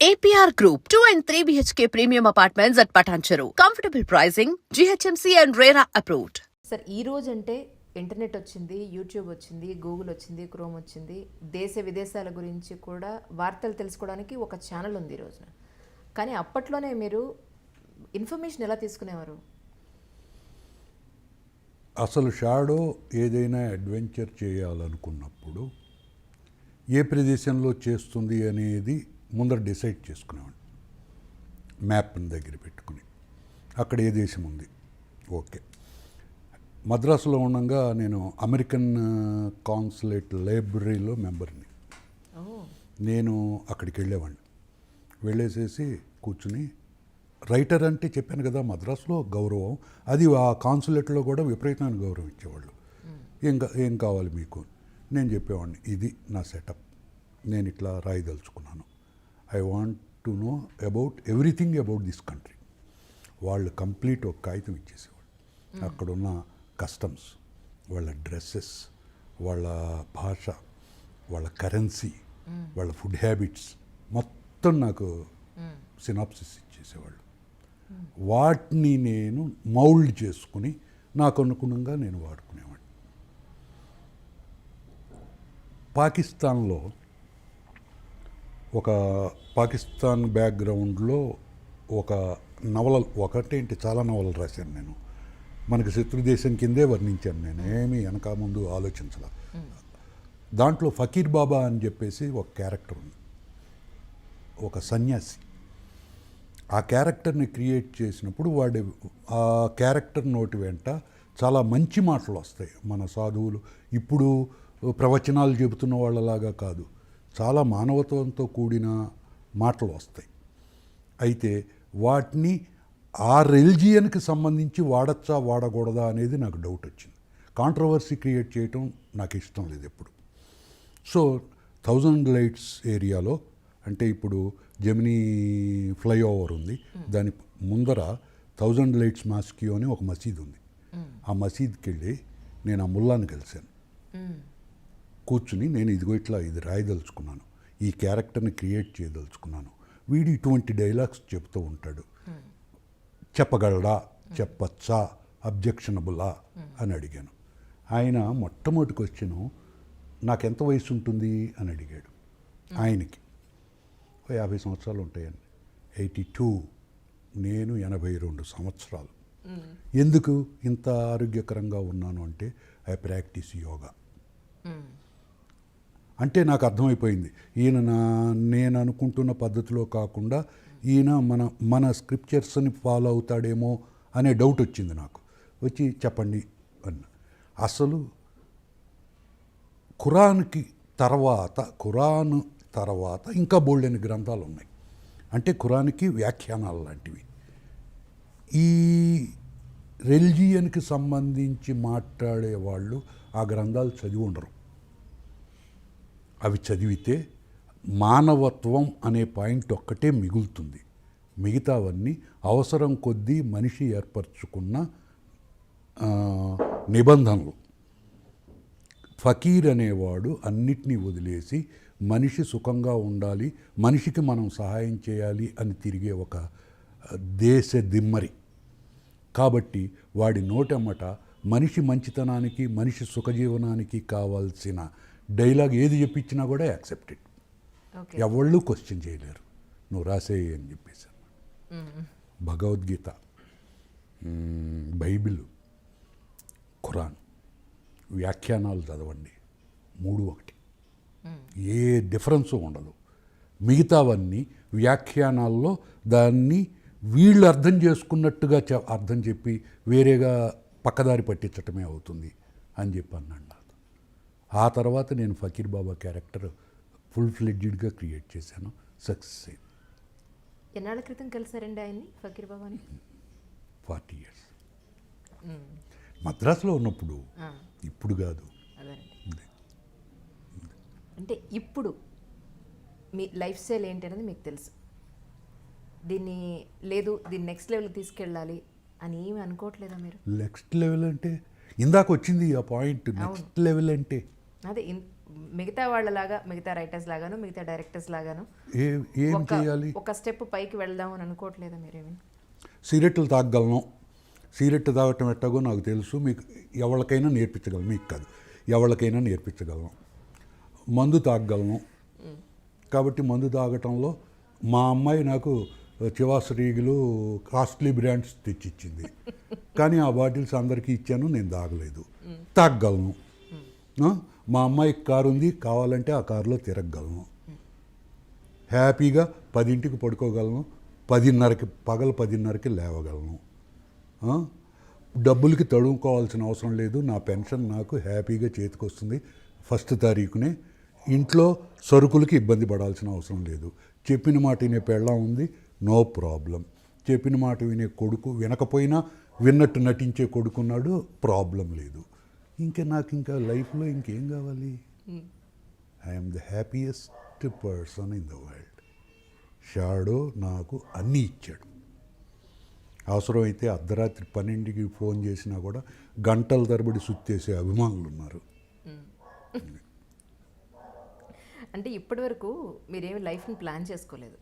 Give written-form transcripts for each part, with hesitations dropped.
APR Group, 2 and 3 BHK premium apartments at Patancheru. Comfortable pricing, GHMC and RERA approved. Sir ఈ రోజు అంటే internet వచ్చింది, YouTube వచ్చింది, Google వచ్చింది, క్రోమ్ వచ్చింది, దేశ విదేశాల గురించి కూడా వార్తలు తెలుసుకోవడానికి ఒక ఛానల్ ఉంది ఈ రోజున. కానీ అప్పట్లోనే మీరు ఇన్ఫర్మేషన్ ఎలా తీసుకునేవారు? అసలు షాడో ఏదైనా అడ్వెంచర్ చేయాలనుకున్నప్పుడు ఏ ప్రదేశంలో చేస్తుంది అనేది ముందర డిసైడ్ చేసుకునేవాడిని. మ్యాప్ని దగ్గర పెట్టుకుని అక్కడ ఏ దేశం ఉంది, ఓకే. మద్రాసులో ఉండగా నేను అమెరికన్ కాన్సులేట్ లైబ్రరీలో మెంబర్ని. నేను అక్కడికి వెళ్ళేవాడిని. వెళ్ళేసేసి కూర్చుని రైటర్ అంటే చెప్పాను కదా, మద్రాసులో గౌరవం, అది ఆ కాన్సులేట్లో కూడా విపరీతమైన గౌరవం ఇచ్చేవాళ్ళు. ఏం కావాలి మీకు? నేను చెప్పేవాడిని, ఇది నా సెటప్, నేను ఇట్లా రాయదలుచుకున్నాను, I want to know about everything about this country. వాళ్ళు కంప్లీట్ ఒక కాగితం ఇచ్చేసేవాళ్ళు. అక్కడున్న కస్టమ్స్, వాళ్ళ డ్రెస్సెస్, వాళ్ళ భాష, వాళ్ళ కరెన్సీ, వాళ్ళ ఫుడ్ హ్యాబిట్స్ మొత్తం నాకు సినాప్సిస్ ఇచ్చేసేవాళ్ళు. వాటిని నేను మౌల్డ్ చేసుకుని నాకు అనుగుణంగా నేను వాడుకునేవాడిని. పాకిస్తాన్లో ఒక పాకిస్తాన్ బ్యాక్గ్రౌండ్లో ఒక నవలలు, ఒకటేంటి చాలా నవలలు రాశాను నేను. మనకి శత్రుదేశం కిందే వర్ణించాను నేను, ఏమీ వెనక ముందు ఆలోచించాల. దాంట్లో ఫకీర్ బాబా అని చెప్పేసి ఒక క్యారెక్టర్ ఉంది, ఒక సన్యాసి. ఆ క్యారెక్టర్ని క్రియేట్ చేసినప్పుడు ఆ క్యారెక్టర్ నోటి వెంట చాలా మంచి మాటలు వస్తాయి. మన సాధువులు ఇప్పుడు ప్రవచనాలు చెబుతున్న వాళ్ళలాగా కాదు, చాలా మానవత్వంతో కూడిన మాటలు వస్తాయి. అయితే వాటిని ఆ రిలిజియన్కి సంబంధించి వాడచ్చా వాడకూడదా అనేది నాకు డౌట్ వచ్చింది. కాంట్రవర్సీ క్రియేట్ చేయటం నాకు ఇష్టం లేదు ఎప్పుడు. సో 1000 లైట్స్ ఏరియాలో, అంటే ఇప్పుడు జెమినీ ఫ్లైఓవర్ ఉంది, దాని ముందర 1000 లైట్స్ మాస్కియో అని ఒక మసీద్ ఉంది. ఆ మసీద్కి వెళ్ళి నేను ఆ ముల్లాని కలిశాను. కూర్చుని నేను ఇదిగో ఇట్లా ఇది రాయదలుచుకున్నాను, ఈ క్యారెక్టర్ని క్రియేట్ చేయదలుచుకున్నాను, వీడు ఇటువంటి డైలాగ్స్ చెప్తూ ఉంటాడు, చెప్పగలడా, చెప్పచ్చా, అబ్జెక్షనబులా అని అడిగాను. ఆయన మొట్టమొదటి క్వశ్చను, నాకెంత వయసు ఉంటుంది అని అడిగాడు. ఆయనకి 50 సంవత్సరాలు ఉంటాయండి. 82, నేను 82 సంవత్సరాలు. ఎందుకు ఇంత ఆరోగ్యకరంగా ఉన్నాను అంటే, ఐ ప్రాక్టీస్ యోగా. అంటే నాకు అర్థమైపోయింది, ఈయన నేను అనుకుంటున్న పద్ధతిలో కాకుండా ఈయన మన స్క్రిప్చర్స్ని ఫాలో అవుతాడేమో అనే డౌట్ వచ్చింది నాకు. వచ్చి చెప్పండి అన్న. అసలు ఖురాన్ తర్వాత ఇంకా బోల్డెని గ్రంథాలు ఉన్నాయి. అంటే ఖురాన్కి వ్యాఖ్యానాలు లాంటివి. ఈ రిలిజియన్కి సంబంధించి మాట్లాడే వాళ్ళు ఆ గ్రంథాలు చదివి ఉండరు. అవి చదివితే మానవత్వం అనే పాయింట్ ఒక్కటే మిగులుతుంది. మిగతావన్నీ అవసరం కొద్దీ మనిషి ఏర్పరచుకున్న నిబంధనలు. ఫకీర్ అనేవాడు అన్నిటినీ వదిలేసి మనిషి సుఖంగా ఉండాలి, మనిషికి మనం సహాయం చేయాలి అని తిరిగే ఒక దేశ దిమ్మరి. కాబట్టి వాడి నోటమ్మట మనిషి మంచితనానికి, మనిషి సుఖజీవనానికి కావాల్సిన డైలాగ్ ఏది చెప్పించినా కూడా యాక్సెప్టెడ్. ఎవళ్ళు క్వశ్చన్ చేయలేరు, నువ్వు రాసేయి అని చెప్పేసి. భగవద్గీత, బైబిల్, ఖురాన్ వ్యాఖ్యానాలు చదవండి, 3 ఏ డిఫరెన్స్ ఉండదు. మిగతావన్నీ వ్యాఖ్యానాల్లో దాన్ని వీళ్ళు అర్థం చేసుకున్నట్టుగా అర్థం చెప్పి వేరేగా పక్కదారి పట్టించటమే అవుతుంది అని చెప్పి అన్నాడు. ఆ తర్వాత నేను ఫకీర్ బాబా క్యారెక్టర్ ఫుల్ ఫ్లెడ్జ్డ్గా క్రియేట్ చేశాను, సక్సెస్ అయింది. ఎన్నాళ్ళ క్రితం కలిసారండి ఆయన్ని, ఫకీర్ బాబాని? 40 years. మద్రాసులో ఉన్నప్పుడు, ఇప్పుడు కాదు. అంటే ఇప్పుడు మీ లైఫ్ స్టైల్ ఏంటి అనేది మీకు తెలుసు. దీన్ని లేదు, దీన్ని నెక్స్ట్ లెవెల్ తీసుకెళ్ళాలి అని ఏమి అనుకోవట్లేదా మీరు? నెక్స్ట్ లెవెల్ అంటే ఇందాక వచ్చింది ఆ పాయింట్. నెక్స్ట్ లెవెల్ అంటే అదే మిగతా వాళ్ళలాగా, మిగతా రైటర్స్ లాగాను, మిగతా డైరెక్టర్స్ లాగాను ఏం చేయాలి? ఒక స్టెప్ పైకి వెళ్దాం అని అనుకోవట్లేదా మీరేమి? సిగరెట్లు తాగగలను. సిగరెట్ తాగటం ఎట్టాగో నాకు తెలుసు. మీకు ఎవరికైనా నేర్పించగలను, మీకు కాదు, ఎవరికైనా నేర్పించగలను. మందు తాగగలను. కాబట్టి మందు తాగటంలో మా అమ్మాయి నాకు చివాశ్రీగులు కాస్ట్లీ బ్రాండ్స్ తెచ్చిచ్చింది. కానీ ఆ బాటిల్స్ అందరికీ ఇచ్చాను, నేను తాగలేదు. తాగగలను. మా అమ్మాయికి కారు ఉంది, కావాలంటే ఆ కారులో తిరగగలను. హ్యాపీగా 10ంటికి పడుకోగలను, 10:30కి పగలు 10:30కి లేవగలను. డబ్బులకి తడుముకోవాల్సిన అవసరం లేదు. నా పెన్షన్ నాకు హ్యాపీగా చేతికి వస్తుంది 1వ తారీఖునే. ఇంట్లో సరుకులకి ఇబ్బంది పడాల్సిన అవసరం లేదు. చెప్పిన మాట వినే పెళ్ళాం ఉంది, నో ప్రాబ్లం. చెప్పిన మాట వినే కొడుకు, వినకపోయినా విన్నట్టు నటించే కొడుకున్నాడు, ప్రాబ్లం లేదు. నాకు ఇంకా లైఫ్లో ఇంకేం కావాలి? I'm the happiest person in the world. Shadow నాకు అన్నీ ఇచ్చాడు. అవసరమైతే అర్ధరాత్రి 12కి ఫోన్ చేసినా కూడా గంటల తరబడి సుత్తేసే అభిమానులు ఉన్నారు. అంటే ఇప్పటి వరకు మీరేమి లైఫ్ని ప్లాన్ చేసుకోలేదు,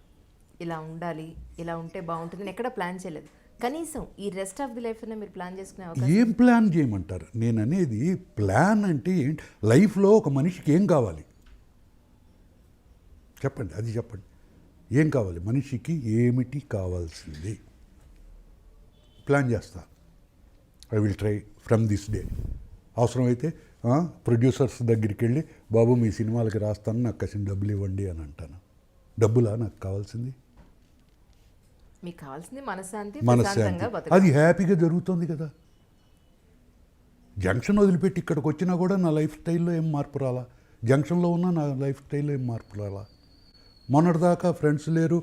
ఇలా ఉండాలి, ఇలా ఉంటే బాగుంటుంది, ఎక్కడ ప్లాన్ చేయలేదు. కనీసం ఈ రెస్ట్ ఆఫ్ ది లైఫ్ అనే మీరు ప్లాన్ చేసుకునే అవకాశం? ఏం ప్లాన్ చేయమంటారు? నేను అనేది ప్లాన్ అంటే ఏంటి? లైఫ్లో ఒక మనిషికి ఏం కావాలి చెప్పండి, అది చెప్పండి. ఏం కావాలి మనిషికి? ఏమిటి కావాల్సింది ప్లాన్ చేస్తా. I will try from this day. అవసరమైతే ప్రొడ్యూసర్స్ దగ్గరికి వెళ్ళి, బాబు మీ సినిమాలకి రాస్తాను, నాకు కాసిన డబ్బులు ఇవ్వండి అని అంటాను. డబ్బులా నాకు కావాల్సింది? మీకు కావాల్సింది మనశ్శాంతి. అది హ్యాపీగా జరుగుతుంది కదా. జంక్షన్ వదిలిపెట్టి ఇక్కడికి వచ్చినా కూడా నా లైఫ్ స్టైల్లో ఏం మార్పు రాలా. జంక్షన్లో ఉన్న నా లైఫ్ స్టైల్లో ఏం మార్పు రాలా. మొన్నటిదాకా ఫ్రెండ్స్ లేరు,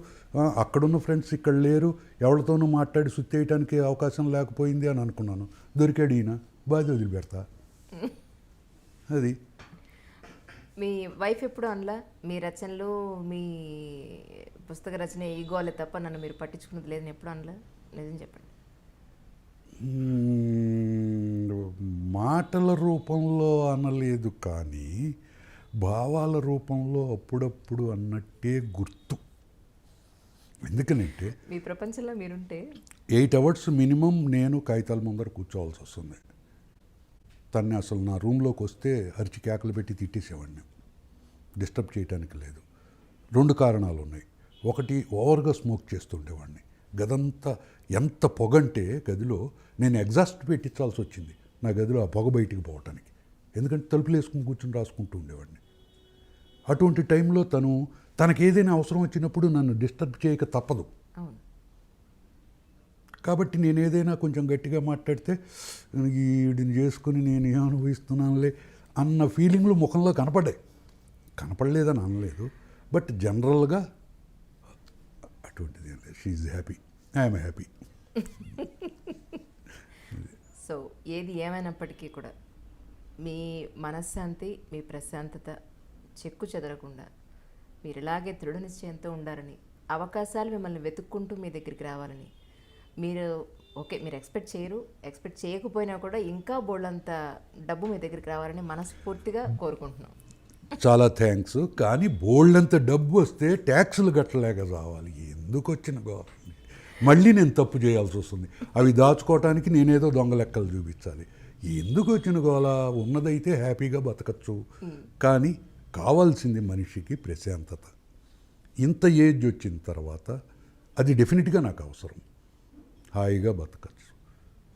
అక్కడున్న ఫ్రెండ్స్ ఇక్కడ లేరు, ఎవరితోనూ మాట్లాడి సుత్తేయటానికి అవకాశం లేకపోయింది అని అనుకున్నాను. దొరికాడు ఈయన, బాధ వదిలిపెడతా. అది మీ వైఫ్ ఎప్పుడు అనలా మీ రచనలు, మీ పుస్తక రచన ఈగోలే తప్ప నన్ను మీరు పట్టించుకున్నది లేదని ఎప్పుడు అనలా? నిజం చెప్పండి. మాటల రూపంలో అనలేదు, కానీ భావాల రూపంలో అప్పుడప్పుడు అన్నట్టే గుర్తు. ఎందుకనంటే మీ ప్రపంచంలో మీరుంటే 8 hours మినిమం నేను కాగితాల ముందర కూర్చోవాల్సి వస్తుంది. తన్ని అసలు నా రూమ్లోకి వస్తే అరిచి కేకలు పెట్టి తిట్టేసేవాడిని, డిస్టర్బ్ చేయడానికి లేదు. 2 కారణాలు ఉన్నాయి. ఒకటి, ఓవర్గా స్మోక్ చేస్తుండేవాడిని. గదంతా ఎంత పొగంటే గదిలో నేను ఎగ్జాస్ట్ పెట్టించాల్సి వచ్చింది నా గదిలో ఆ పొగ బయటికి పోవటానికి. ఎందుకంటే తలుపులు వేసుకుని కూర్చొని రాసుకుంటూ ఉండేవాడిని. అటువంటి టైంలో తనకి ఏదైనా అవసరం వచ్చినప్పుడు నన్ను డిస్టర్బ్ చేయక తప్పదు. కాబట్టి నేను ఏదైనా కొంచెం గట్టిగా మాట్లాడితే వీడిని చేసుకుని నేను ఏం అనుభవిస్తున్నానులే అన్న ఫీలింగ్లు ముఖంలో కనపడలేదని అనలేదు. బట్ జనరల్గా అటువంటిది ఏం లేదు. She's happy, I'm happy. So ఏది ఏమైనప్పటికీ కూడా మీ మనశ్శాంతి, మీ ప్రశాంతత చెక్కు చెదరకుండా మీరు ఇలాగే దృఢ నిశ్చయంతో ఉండాలని, అవకాశాలు మిమ్మల్ని వెతుక్కుంటూ మీ దగ్గరికి రావాలని, మీరు మీరు ఎక్స్పెక్ట్ చేయకపోయినా కూడా ఇంకా బోళ్ళంత డబ్బు మీ దగ్గరికి రావాలని మనస్ఫూర్తిగా కోరుకుంటున్నాం. చాలా థ్యాంక్స్. కానీ బోల్డంత డబ్బు వస్తే ట్యాక్సులు కట్టలేక రావాలి. ఎందుకు వచ్చిన గవర్నమెంట్ మళ్ళీ నేను తప్పు చేయాల్సి వస్తుంది. అవి దాచుకోవటానికి నేనేదో దొంగ లెక్కలు చూపించాలి. ఎందుకు వచ్చిన గోల? ఉన్నదైతే హ్యాపీగా బతకచ్చు. కానీ కావాల్సింది మనిషికి ప్రశాంతత. ఇంత ఏజ్ వచ్చిన తర్వాత అది డెఫినెట్గా నాకు అవసరం. హాయిగా బతకచ్చు,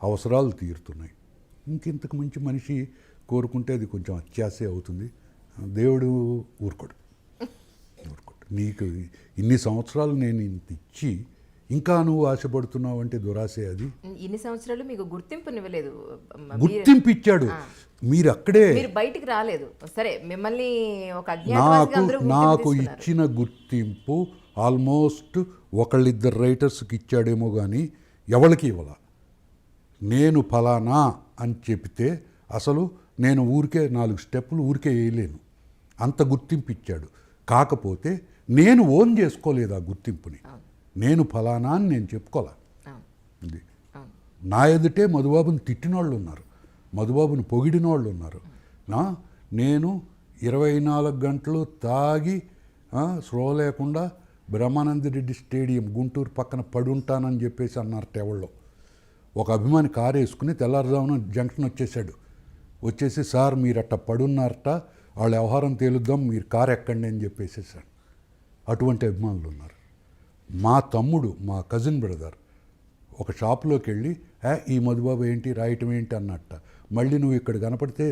అవసరాలు తీరుతున్నాయి. ఇంతకు మించి మనిషి కోరుకుంటే అది కొంచెం అత్యాశే అవుతుంది. దేవుడు ఊరుకోడు. నీకు ఇన్ని సంవత్సరాలు నేను ఇంత ఇచ్చి ఇంకా నువ్వు ఆశపడుతున్నావు అంటే దురాశే. అది ఇన్ని సంవత్సరాలు మీకు గుర్తింపునివ్వలేదు. గుర్తింపు ఇచ్చాడు, మీరు అక్కడే, మీరు బయటికి రాలేదు. సరే, మిమ్మల్ని ఒక నాకు ఇచ్చిన గుర్తింపు ఆల్మోస్ట్ 1-2 రైటర్స్కి ఇచ్చాడేమో కానీ ఎవరికి ఇవ్వాల. నేను ఫలానా అని చెప్తే అసలు నేను ఊరికే 4 స్టెప్పులు ఊరికే వేయలేను, అంత గుర్తింపు ఇచ్చాడు. కాకపోతే నేను ఓన్ చేసుకోలేదు ఆ గుర్తింపుని. నేను ఫలానా అని నేను చెప్పుకోలే. ఇది నా ఎదుటే మధుబాబుని తిట్టిన వాళ్ళు ఉన్నారు, మధుబాబుని పొగిడిన వాళ్ళు ఉన్నారు. నేను 24 గంటలు తాగి స్లో లేకుండా బ్రహ్మానంద రెడ్డి స్టేడియం గుంటూరు పక్కన పడుంటానని చెప్పేసి అన్నారు ఎవళ్ళో. ఒక అభిమాని కారు వేసుకుని తెల్లారుజామున జంక్షన్ వచ్చేసి సార్ మీరు అట్ట పడున్నారట, వాళ్ళ వ్యవహారం తేలుద్దాం, మీరు కారు ఎక్కండి అని చెప్పేసేసాడు. అటువంటి అభిమానులు ఉన్నారు. మా తమ్ముడు, మా కజిన్ బ్రదర్ ఒక షాప్లోకి వెళ్ళి ఈ మధుబాబు ఏంటి రాయటం ఏంటి అన్నట్ట, మళ్ళీ నువ్వు ఇక్కడ కనపడితే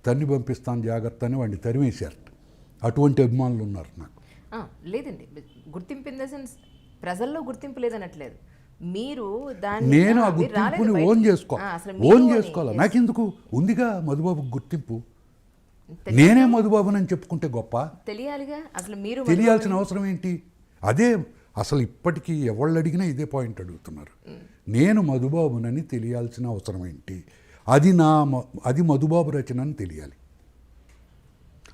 తన్ని పంపిస్తాను జాగ్రత్త అని వాడిని తరిమేశారట. అటువంటి అభిమానులు ఉన్నారు నాకు. లేదండి, గుర్తింపు ఇన్ ద సెన్స్ ప్రజల్లో గుర్తింపు లేదనట్లేదు, మీరు దాన్ని నేను ఆ గుర్తింపుని ఓన్ చేసుకోవాలి. నాకెందుకు ఉందిగా మధుబాబుకి గుర్తింపు, నేనే మధుబాబునని చెప్పుకుంటే గొప్ప. తెలియాలిగా, అసలు మీరు తెలియాల్సిన అవసరం ఏంటి? అదే అసలు ఇప్పటికీ ఎవళ్ళు అడిగినా ఇదే పాయింట్ అడుగుతున్నారు. నేను మధుబాబునని తెలియాల్సిన అవసరం ఏంటి? అది మధుబాబు రచన అని తెలియాలి.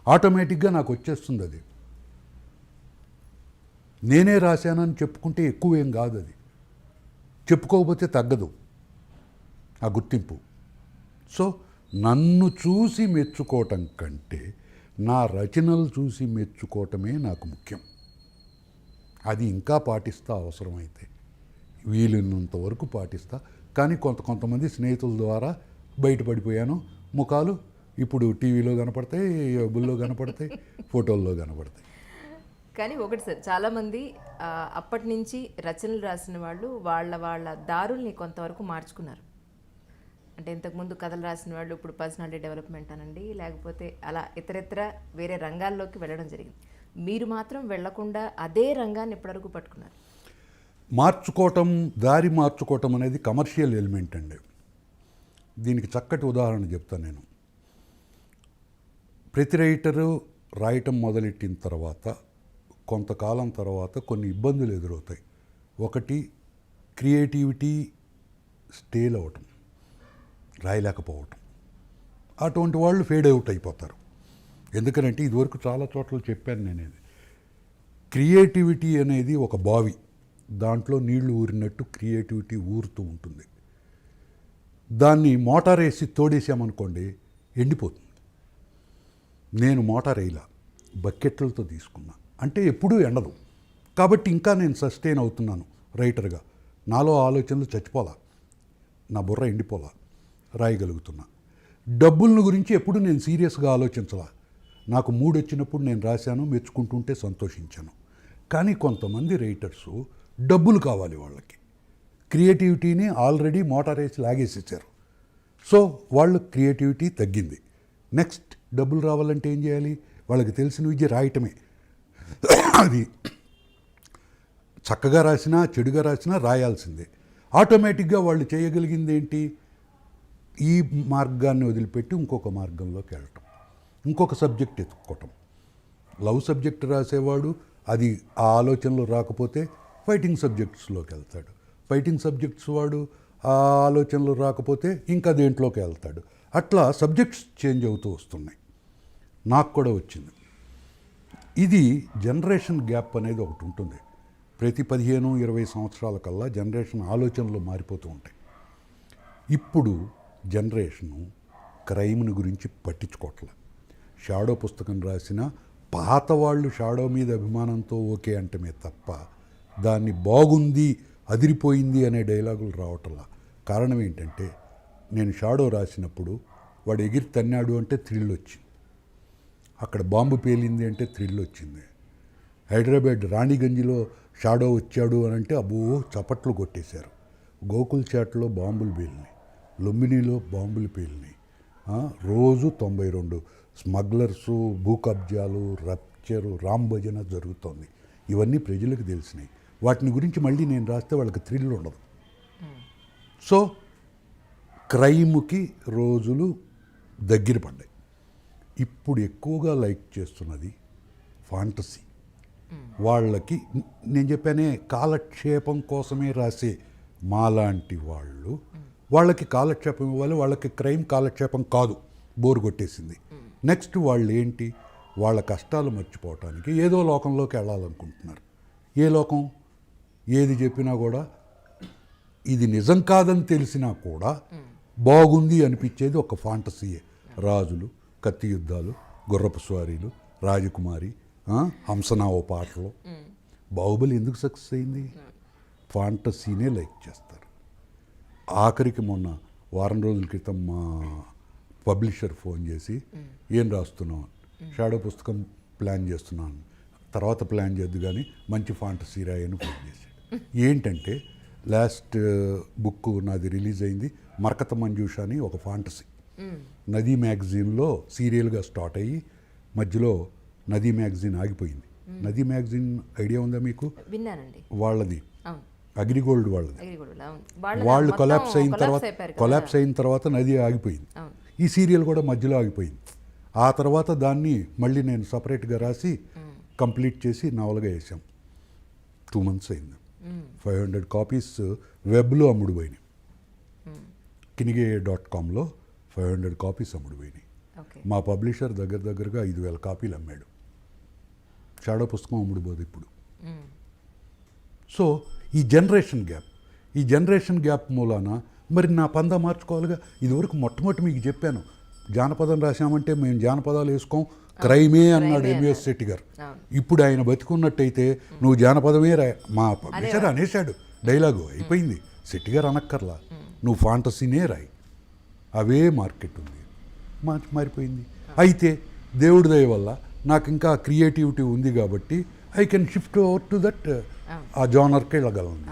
ఆటోమేటిక్గా నాకు వచ్చేస్తుంది. అది నేనే రాశానని చెప్పుకుంటే ఎక్కువేం కాదు, అది చెప్పుకోకపోతే తగ్గదు ఆ గుర్తింపు. సో నన్ను చూసి మెచ్చుకోవటం కంటే నా రచనలు చూసి మెచ్చుకోవటమే నాకు ముఖ్యం. అది ఇంకా పాటిస్తా, అవసరమైతే వీలున్నంత వరకు పాటిస్తా. కానీ కొంతమంది స్నేహితుల ద్వారా బయటపడిపోయాను. ముఖాలు ఇప్పుడు టీవీలో కనపడతాయి, బుల్లో కనపడతాయి, ఫోటోల్లో కనపడతాయి. కానీ ఒకటి సార్, చాలామంది అప్పటి నుంచి రచనలు రాసిన వాళ్ళు వాళ్ళ దారుల్ని కొంతవరకు మార్చుకున్నారు. అంటే ఇంతకుముందు కథలు రాసిన వాళ్ళు ఇప్పుడు పర్సనాలిటీ డెవలప్మెంట్ అనండి, లేకపోతే అలా ఇతరత్ర వేరే రంగాల్లోకి వెళ్ళడం జరిగింది. మీరు మాత్రం వెళ్లకుండా అదే రంగాన్ని ఇప్పటివరకు పట్టుకున్నారు. దారి మార్చుకోవటం అనేది కమర్షియల్ ఎలిమెంట్ అండి. దీనికి చక్కటి ఉదాహరణ చెప్తాను నేను. ప్రతి రైటరు రాయటం మొదలెట్టిన తర్వాత కొంతకాలం తర్వాత కొన్ని ఇబ్బందులు ఎదురవుతాయి. ఒకటి, క్రియేటివిటీ స్టేల్ అవ్వటం, రాయలేకపోవటం. అటువంటి వాళ్ళు ఫేడ్ అవుట్ అయిపోతారు. ఎందుకనంటే ఇదివరకు చాలా చోట్ల చెప్పాను నేను, ఇది క్రియేటివిటీ అనేది ఒక బావి, దాంట్లో నీళ్లు ఊరినట్టు క్రియేటివిటీ ఊరుతూ ఉంటుంది. దాన్ని మోటార్ వేసి తోడేసామనుకోండి ఎండిపోతుంది. నేను మోటార్ వేయలా, బకెట్లతో తీసుకున్నా, అంటే ఎప్పుడూ ఎండదు. కాబట్టి ఇంకా నేను సస్టైన్ అవుతున్నాను రైటర్గా. నాలో ఆలోచనలు చచ్చిపోలా, నా బుర్ర ఎండిపోలా, రాయగలుగుతున్నా. డబ్బులను గురించి ఎప్పుడు నేను సీరియస్గా ఆలోచించలా. నాకు మూడు వచ్చినప్పుడు నేను రాశాను, మెచ్చుకుంటుంటే సంతోషించాను. కానీ కొంతమంది రైటర్సు డబ్బులు కావాలి వాళ్ళకి, క్రియేటివిటీని ఆల్రెడీ మోటార్ వేసి లాగేసేసారు. సో వాళ్ళ క్రియేటివిటీ తగ్గింది. నెక్స్ట్ డబ్బులు రావాలంటే ఏం చేయాలి? వాళ్ళకి తెలిసిన విద్య రాయటమే. అది చక్కగా రాసినా చెడుగా రాసినా రాయాల్సిందే. ఆటోమేటిక్గా వాళ్ళు చేయగలిగింది ఏంటి? ఈ మార్గాన్ని వదిలిపెట్టి ఇంకొక మార్గంలోకి వెళ్ళటం, ఇంకొక సబ్జెక్ట్ ఎత్తుక్కోవటం. లవ్ సబ్జెక్ట్ రాసేవాడు అది ఆ ఆలోచనలో రాకపోతే ఫైటింగ్ సబ్జెక్ట్స్లోకి వెళ్తాడు. ఫైటింగ్ సబ్జెక్ట్స్ వాడు ఆ ఆలోచనలో రాకపోతే ఇంకా దేంట్లోకి వెళ్తాడు. అట్లా సబ్జెక్ట్స్ చేంజ్ అవుతూ వస్తున్నాయి. నాకు కూడా వచ్చింది. ఇది జనరేషన్ గ్యాప్ అనేది ఒకటి ఉంటుంది. ప్రతి 15-20 సంవత్సరాల కల్లా జనరేషన్ ఆలోచనలు మారిపోతూ ఉంటాయి. ఇప్పుడు జనరేషను క్రైమ్ని గురించి పట్టించుకోవట్లే. షాడో పుస్తకం రాసిన పాత వాళ్ళు షాడో మీద అభిమానంతో ఓకే అంటమే తప్ప దాన్ని బాగుంది, అదిరిపోయింది అనే డైలాగులు రావటంలా. కారణం ఏంటంటే, నేను షాడో రాసినప్పుడు వాడు ఎగిరి తన్నాడు అంటే థ్రిల్ వచ్చింది, అక్కడ బాంబు పేలింది అంటే థ్రిల్ వచ్చింది. హైదరాబాద్ రాణిగంజ్లో షాడో వచ్చాడు అని అంటే అబ్బో చప్పట్లు కొట్టేశారు. గోకుల్ చాట్లో బాంబులు పేలినాయి, లుంబినిలో బాంబులు పేలినాయి. రోజు 92 స్మగ్లర్సు, భూ కబ్జాలు, రప్చరు, రాంభజన జరుగుతోంది. ఇవన్నీ ప్రజలకు తెలిసినాయి. వాటిని గురించి మళ్ళీ నేను రాస్తే వాళ్ళకి థ్రిల్ ఉండదు. సో క్రైమ్కి రోజులు దగ్గర పడ్డాయి. ఇప్పుడు ఎక్కువగా లైక్ చేస్తున్నది ఫాంటసీ. వాళ్ళకి నేను చెప్పానే, కాలక్షేపం కోసమే రాసే మాలాంటి వాళ్ళకి కాలక్షేపం ఇవ్వాలి. వాళ్ళకి క్రైమ్ కాలక్షేపం కాదు, బోరు కొట్టేసింది. నెక్స్ట్ వాళ్ళు ఏంటి, వాళ్ళ కష్టాలు మర్చిపోవటానికి ఏదో లోకంలోకి వెళ్ళాలనుకుంటున్నారు. ఏ లోకం? ఏది చెప్పినా కూడా ఇది నిజం కాదని తెలిసినా కూడా బాగుంది అనిపించేది ఒక ఫాంటసీయే. రాజులు, కత్తి యుద్ధాలు, గుర్రపు స్వారీలు, రాజకుమారి, హంసనా ఓ పాటలు. బాహుబలి ఎందుకు సక్సెస్ అయింది? ఫాంటసీనే లైక్ చేస్తారు. ఆఖరికి మొన్న వారం రోజుల క్రితం మా పబ్లిషర్ ఫోన్ చేసి ఏం రాస్తున్నావు, షాడో పుస్తకం ప్లాన్ చేస్తున్నాను, తర్వాత ప్లాన్ చేద్దు కానీ మంచి ఫాంటసీ రాయని ఫోన్ చేశాడు. ఏంటంటే లాస్ట్ బుక్ నాది రిలీజ్ అయింది, మరకత మంజూష అని ఒక ఫాంటసీ. నదీ మ్యాగజైన్లో సీరియల్గా స్టార్ట్ అయ్యి మధ్యలో నదీ మ్యాగజైన్ ఆగిపోయింది. నదీ మ్యాగజైన్ ఐడియా ఉందా మీకు? విన్నానండి. వాళ్ళది అవును, అగ్రిగోల్డ్ వాళ్ళది. అగ్రిగోల్డ్, అవును. వాళ్ళు మొత్తం కొలాప్స్ అయిన తర్వాత అయిపోయారు కదా. కొలాప్స్ అయిన తర్వాత నది ఆగిపోయింది. అవును. ఈ సీరియల్ కూడా మధ్యలో ఆగిపోయింది. ఆ తర్వాత దాన్ని మళ్ళీ నేను సపరేట్గా రాసి కంప్లీట్ చేసి నవలగా వేసాం. 2 months అయింది. 500 కాపీస్ వెబ్లో అమ్ముడు పోయినాయి. కినిగే.comలో 500 కాపీస్ అమ్ముడు పోయినాయి. ఓకే. మా పబ్లిషర్ దగ్గరగా 5,000 కాపీలు అమ్మాడు. షాడో పుస్తకం అమ్ముడుపోదు ఇప్పుడు. సో ఈ జనరేషన్ గ్యాప్ మూలాన మరి నా పందా మార్చుకోవాలిగా. ఇదివరకు మొట్టమొదటి మీకు చెప్పాను, జానపదం రాశామంటే మేము జానపదాలు వేసుకోం, క్రైమే అన్నాడు ఎంవిఎస్ శెట్టి గారు. ఇప్పుడు ఆయన బతికున్నట్టయితే నువ్వు జానపదమే రాయ, మా పబ్లిషర్ అనేశాడు, డైలాగు అయిపోయింది. శెట్టి గారు అనక్కర్లా, నువ్వు ఫాంటసీనే రాయి, అవే మార్కెట్ ఉంది. మారిపోయింది. అయితే దేవుడి దయ వల్ల నాకు ఇంకా క్రియేటివిటీ ఉంది కాబట్టి I can shift over to that, ఆ జానర్కి వెళ్ళగలను.